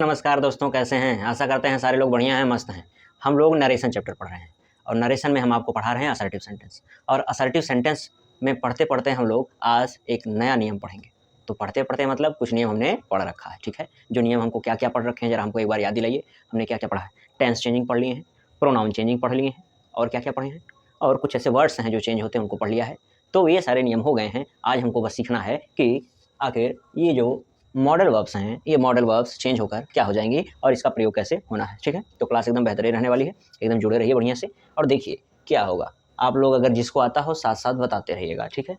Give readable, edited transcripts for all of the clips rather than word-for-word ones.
नमस्कार दोस्तों, कैसे हैं? आशा करते हैं सारे लोग बढ़िया हैं, मस्त हैं। हम लोग नरेशन चैप्टर पढ़ रहे हैं और नरेशन में हम आपको पढ़ा रहे हैं असर्टिव सेंटेंस। और असर्टिव सेंटेंस में पढ़ते-पढ़ते हम लोग आज एक नया नियम पढ़ेंगे। तो पढ़ते-पढ़ते मतलब कुछ नियम हमने पढ़ रखा है, ठीक है? जो नियम हमको क्या-क्या पढ़ रखे हैं ज़रा हमको एक बार याद दिलाइए। हमने क्या-क्या पढ़ा है? टेंस चेंजिंग पढ़ लिए हैं, प्रोनाउन चेंजिंग पढ़ लिए हैं और क्या-क्या पढ़े हैं? और कुछ ऐसे वर्ड्स हैं जो चेंज होते हैं उनको पढ़ लिया है। तो ये सारे नियम हो गए हैं। आज हमको बस सीखना है कि आखिर ये जो मॉडल वर्ब्स हैं, ये मॉडल वर्ब्स चेंज होकर क्या हो जाएंगी और इसका प्रयोग कैसे होना है, ठीक है? तो क्लास एकदम बेहतरीन रहने वाली है, एकदम जुड़े रहिए बढ़िया से और देखिए क्या होगा। आप लोग अगर जिसको आता हो साथ-साथ बताते रहिएगा, ठीक है?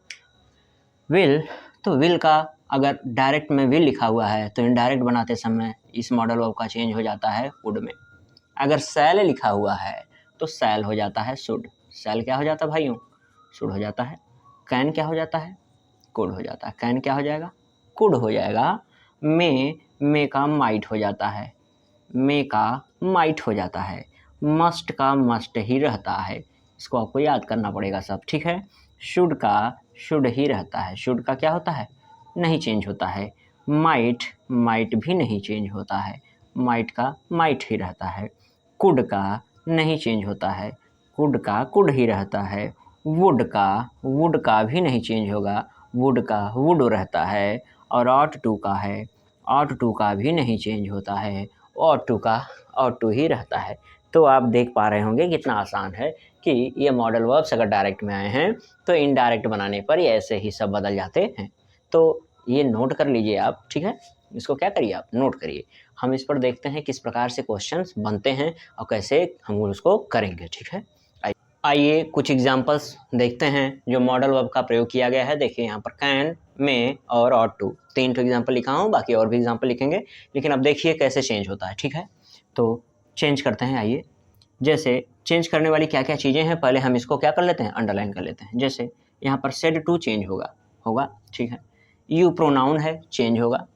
विल, तो विल का अगर डायरेक्ट में विल लिखा हुआ है तो इनडायरेक्ट बनाते समय इस मॉडल वर्ब का चेंज हो जाता है वुड में। अगर शैल लिखा हुआ है तो शैल हो जाता है शुड। शैल क्या हो जाता है भाइयों? शुड हो जाता है। कैन क्या हो जाता है? कुड हो जाता है। कैन क्या हो जाएगा? कुड हो जाएगा। मे का माइट हो जाता है। मे का माइट हो जाता है। मस्ट का मस्ट ही रहता है। इसको आपको याद करना पड़ेगा सब, ठीक है? शुड का शुड ही रहता है। शुड का क्या होता है? नहीं चेंज होता है। माइट माइट भी नहीं चेंज होता है। माइट का माइट ही रहता है। कुड का नहीं चेंज होता है। कुड का कुड ही रहता है। वुड का भी नहीं चेंज होगा। वुड का वुड रहता है। और ऑट टू का भी नहीं चेंज होता है। ऑट टू ही रहता है। तो आप देख पा रहे होंगे कितना आसान है कि ये मॉडल वर्ब्स अगर डायरेक्ट में आए हैं तो इनडायरेक्ट बनाने पर ये ऐसे ही सब बदल जाते हैं। तो ये नोट कर लीजिए आप, ठीक है? इसको क्या करिए आप, नोट करिए। हम इस पर देखते हैं किस प्रकार से क्वेश्चंस बनते हैं और कैसे हम उसको करेंगे, ठीक है? आइए कुछ एग्जांपल्स देखते हैं जो मॉडल वर्ब का प्रयोग किया गया है। देखिए यहाँ पर कैन, मे और ऑट टू, 3 ठो एग्जांपल लिखा हूँ, बाकी और भी एग्जांपल लिखेंगे। लेकिन अब देखिए कैसे चेंज होता है, ठीक है? तो चेंज करते हैं, आइए। जैसे चेंज करने वाली क्या-क्या चीज़ें हैं, पहले हम इसको क्या कर लेते हैं, अंडरलाइन कर लेते हैं। जैसे यहाँ पर सेड टू चेंज होगा, ठीक है? यू प्रोनाउन है, चेंज होगा।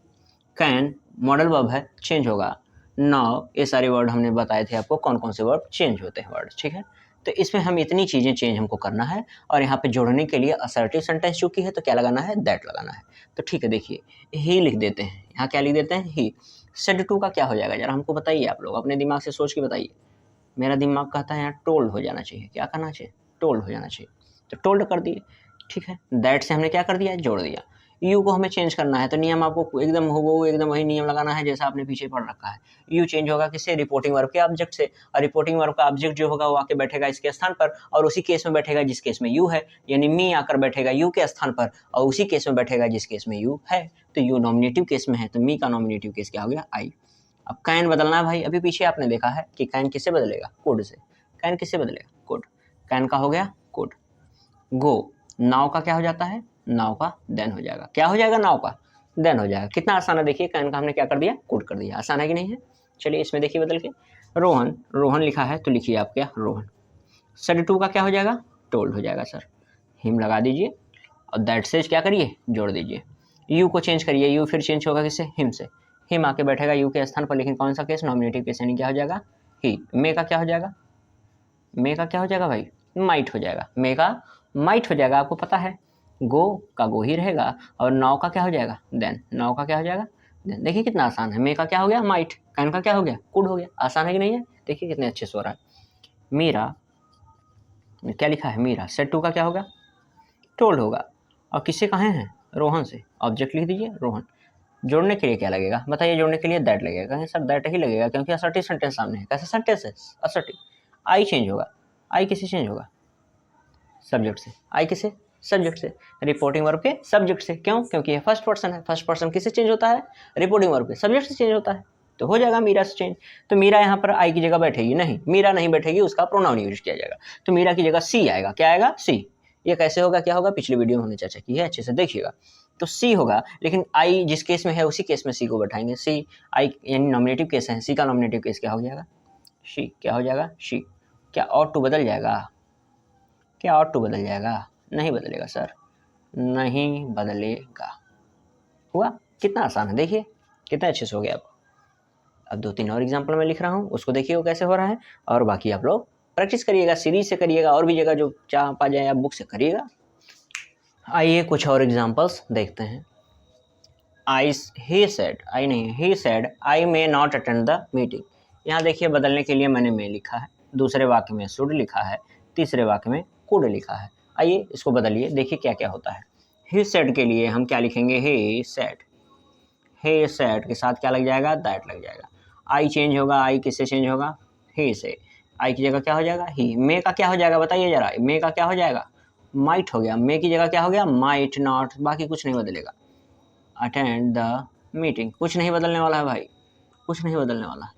कैन मॉडल वर्ब है, चेंज होगा। नाउ ये सारे वर्ड हमने बताए थे आपको कौन-कौन से वर्ड चेंज होते हैं वर्ड, ठीक है? तो इसमें हम इतनी चीज़ें चेंज हमको करना है और यहाँ पे जोड़ने के लिए असर्टिव सेंटेंस चूँकि है तो क्या लगाना है, दैट लगाना है। तो ठीक है, देखिए ही लिख देते हैं, यहाँ क्या लिख देते हैं, ही। सेड टू का क्या हो जाएगा ज़रा हमको बताइए, आप लोग अपने दिमाग से सोच के बताइए। मेरा दिमाग कहता है यहाँ टोल्ड हो जाना चाहिए, क्या करना चाहिए, टोल्ड हो जाना चाहिए। तो टोल्ड कर दिए, ठीक है? दैट से हमने क्या कर दिया, जोड़ दिया। यू को हमें चेंज करना है तो नियम आपको एकदम हूबहू एकदम वही नियम लगाना है जैसा आपने पीछे पढ़ रखा है। यू चेंज होगा किससे, रिपोर्टिंग वर्ब के ऑब्जेक्ट से। और रिपोर्टिंग वर्ब का ऑब्जेक्ट जो होगा वो आके बैठेगा इसके स्थान पर और उसी केस में बैठेगा जिस केस में यू है, यानी मी आकर बैठेगा यू के स्थान पर और उसी केस में बैठेगा जिस केस में यू है। तो यू नॉमिनेटिव केस में है तो मी का नॉमिनेटिव केस क्या हो गया, आई। अब कैन बदलना है भाई, अभी पीछे आपने देखा है कि कैन किससे बदलेगा, कोड से। कैन किससे बदलेगा, कोड। कैन का हो गया कोड। गो, नाव का क्या हो जाता है, नाव का देन हो जाएगा। क्या हो जाएगा, नाव का देन हो जाएगा। कितना आसान है देखिए, कैन का हमने क्या कर दिया, कोड कर दिया। आसान है कि नहीं है? चलिए इसमें देखिए बदल के, रोहन, रोहन लिखा है तो लिखिए आप क्या, रोहन। सेड टू का क्या हो जाएगा, टोल्ड हो जाएगा सर। हिम लगा दीजिए और दैट से क्या करिए, जोड़ दीजिए। यू को चेंज करिए, यू फिर चेंज होगा किससे, हिम से। हिम आके बैठेगा यू के स्थान पर, लेकिन कौन सा केस, नॉमिनेटिव केस, यानी क्या हो जाएगा, ही। मे का क्या हो जाएगा, मे का क्या हो जाएगा भाई, माइट हो जाएगा। मे का माइट हो जाएगा, आपको पता है। गो का गो ही रहेगा और नाव का क्या हो जाएगा, देन। नाव का क्या हो जाएगा, देन। देखिए कितना आसान है। मे का क्या हो गया, माइट। कैन का क्या हो गया, कुड हो गया। आसान है कि नहीं है? देखिए कितने अच्छे से हो रहा है। मीरा, क्या लिखा है, मीरा। सेट टू का क्या होगा, टोल्ड होगा। और किससे कहे हैं, रोहन से। ऑब्जेक्ट लिख दीजिए, रोहन। जोड़ने के लिए क्या लगेगा बताइए, जोड़ने के लिए दैट लगेगा। कहें सर दैट ही लगेगा क्योंकि असर्टिव सेंटेंस सामने है। कैसा सेंटेंस है, असर्टिव। आई चेंज होगा, आई किससे चेंज होगा, सब्जेक्ट से। आई किसे, सब्जेक्ट से। रिपोर्टिंग वर्ब के सब्जेक्ट से। क्यों, क्योंकि ये फर्स्ट पर्सन है। फर्स्ट पर्सन किससे चेंज होता है, रिपोर्टिंग वर्ब के सब्जेक्ट से चेंज होता है। तो हो जाएगा मीरा से चेंज। तो मीरा यहाँ पर आई की जगह बैठेगी नहीं, मीरा नहीं बैठेगी, उसका प्रोनाउन यूज किया जाएगा। तो मीरा की जगह सी आएगा। क्या आएगा, सी। ये कैसे होगा, क्या होगा, पिछली वीडियो में हमने चर्चा की है, अच्छे से देखिएगा। तो सी होगा, लेकिन आई जिस केस में है उसी केस में सी को बैठाएंगे। सी आई यानी नॉमिनेटिव केस है, सी का नॉमिनेटिव केस क्या हो जाएगा, शी। क्या हो जाएगा, शी। क्या और टू बदल जाएगा, क्या और टू बदल जाएगा, नहीं बदलेगा सर, नहीं बदलेगा। हुआ, कितना आसान है देखिए, कितना अच्छे से हो गया। अब 2-3 और एग्जांपल मैं लिख रहा हूँ, उसको देखिए वो कैसे हो रहा है। और बाकी आप लोग प्रैक्टिस करिएगा, सीरीज से करिएगा, और भी जगह जो चाह पा जाए आप बुक से करिएगा। आइए कुछ और एग्जांपल्स देखते हैं। ही सेड, आई नहीं, he said I may not attend the meeting. यहाँ देखिए बदलने के लिए मैंने मे लिखा है, दूसरे वाक्य में शुड लिखा है, तीसरे वाक्य में कुड लिखा है। आइए इसको बदलिए, देखिए क्या क्या होता है। ही सेड के लिए हम क्या लिखेंगे, ही सेड, ही सेड के साथ क्या लग जाएगा, दैट लग जाएगा। आई चेंज होगा, आई किससे चेंज होगा, ही से, आई की जगह क्या हो जाएगा, ही। मे का क्या हो जाएगा बताइए जरा, मे का क्या हो जाएगा, माइट हो गया, मे की जगह क्या हो गया, माइट नॉट, बाकी कुछ नहीं बदलेगा। अटेंड द मीटिंग, कुछ नहीं बदलने वाला है भाई, कुछ नहीं बदलने वाला है।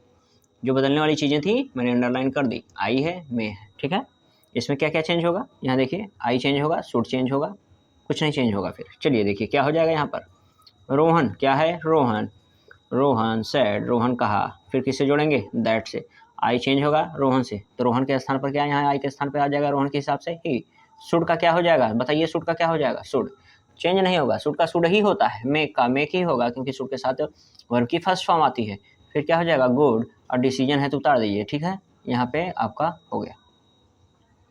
जो बदलने वाली चीज़ें थी मैंने अंडरलाइन कर दी, आई है, मे है, ठीक है। इसमें क्या क्या चेंज होगा, यहाँ देखिए आई चेंज होगा, शुड चेंज होगा, कुछ नहीं चेंज होगा। फिर चलिए देखिए क्या हो जाएगा यहाँ पर, रोहन क्या है, रोहन, रोहन सेड, रोहन कहा, फिर किससे जोड़ेंगे, दैट से। आई चेंज होगा रोहन से, तो रोहन के स्थान पर क्या है, यहाँ आई के स्थान पर आ जाएगा रोहन के हिसाब से ही। शुड का क्या हो जाएगा बताइए, शुड का क्या हो जाएगा, शुड चेंज नहीं होगा, शुड का शुड ही होता है, मेक का मेक ही होगा, क्योंकि शुड के साथ वर्ब की फर्स्ट फॉर्म आती है। फिर क्या हो जाएगा, गुड, और डिसीजन है तो उतार दीजिए, ठीक है। यहाँ पे आपका हो गया,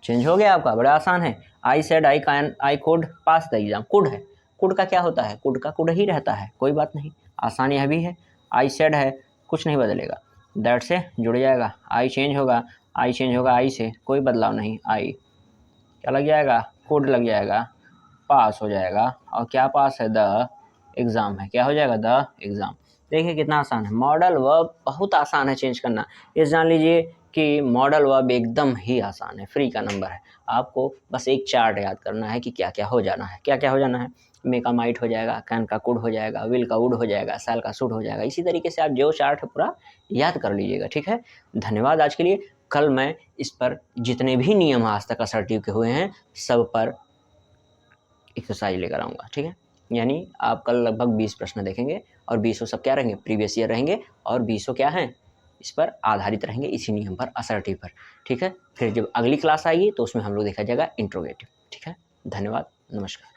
चेंज हो गया आपका, बड़ा आसान है। I said I can I could pass the exam, could है, कुड का क्या होता है, कुड का कुड ही रहता है, कोई बात नहीं, आसान यह भी है। आई सेड है, कुछ नहीं बदलेगा, दैट से जुड़ जाएगा, आई चेंज होगा, आई चेंज होगा आई से, कोई बदलाव नहीं, आई क्या लग जाएगा, कुड लग जाएगा, पास हो जाएगा, और क्या पास है, द एग्ज़ाम है, क्या हो जाएगा, द एग्ज़ाम। देखिए कितना आसान है, मॉडल वर्ब बहुत आसान है चेंज करना। ये जान लीजिए कि मॉडल वर्ब एकदम ही आसान है, फ्री का नंबर है। आपको बस एक चार्ट याद करना है कि क्या क्या हो जाना है, क्या क्या हो जाना है। मे का माइट हो जाएगा, कैन का कुड हो जाएगा, विल का वुड हो जाएगा, सैल का शुड हो जाएगा। इसी तरीके से आप जो चार्ट है पूरा याद कर लीजिएगा, ठीक है। धन्यवाद आज के लिए। कल मैं इस पर जितने भी नियम आज तक असर्टिव के हुए हैं सब पर एक्सरसाइज लेकर आऊँगा, ठीक है। यानी आप कल लगभग 20 प्रश्न देखेंगे, और 20 सब क्या रहेंगे, प्रीवियस ईयर रहेंगे, और 20 क्या हैं, इस पर आधारित रहेंगे, इसी नियम पर, असर्टिव पर, ठीक है। फिर जब अगली क्लास आएगी तो उसमें हम लोग देखा जाएगा इंट्रोगेटिव, ठीक है। धन्यवाद, नमस्कार।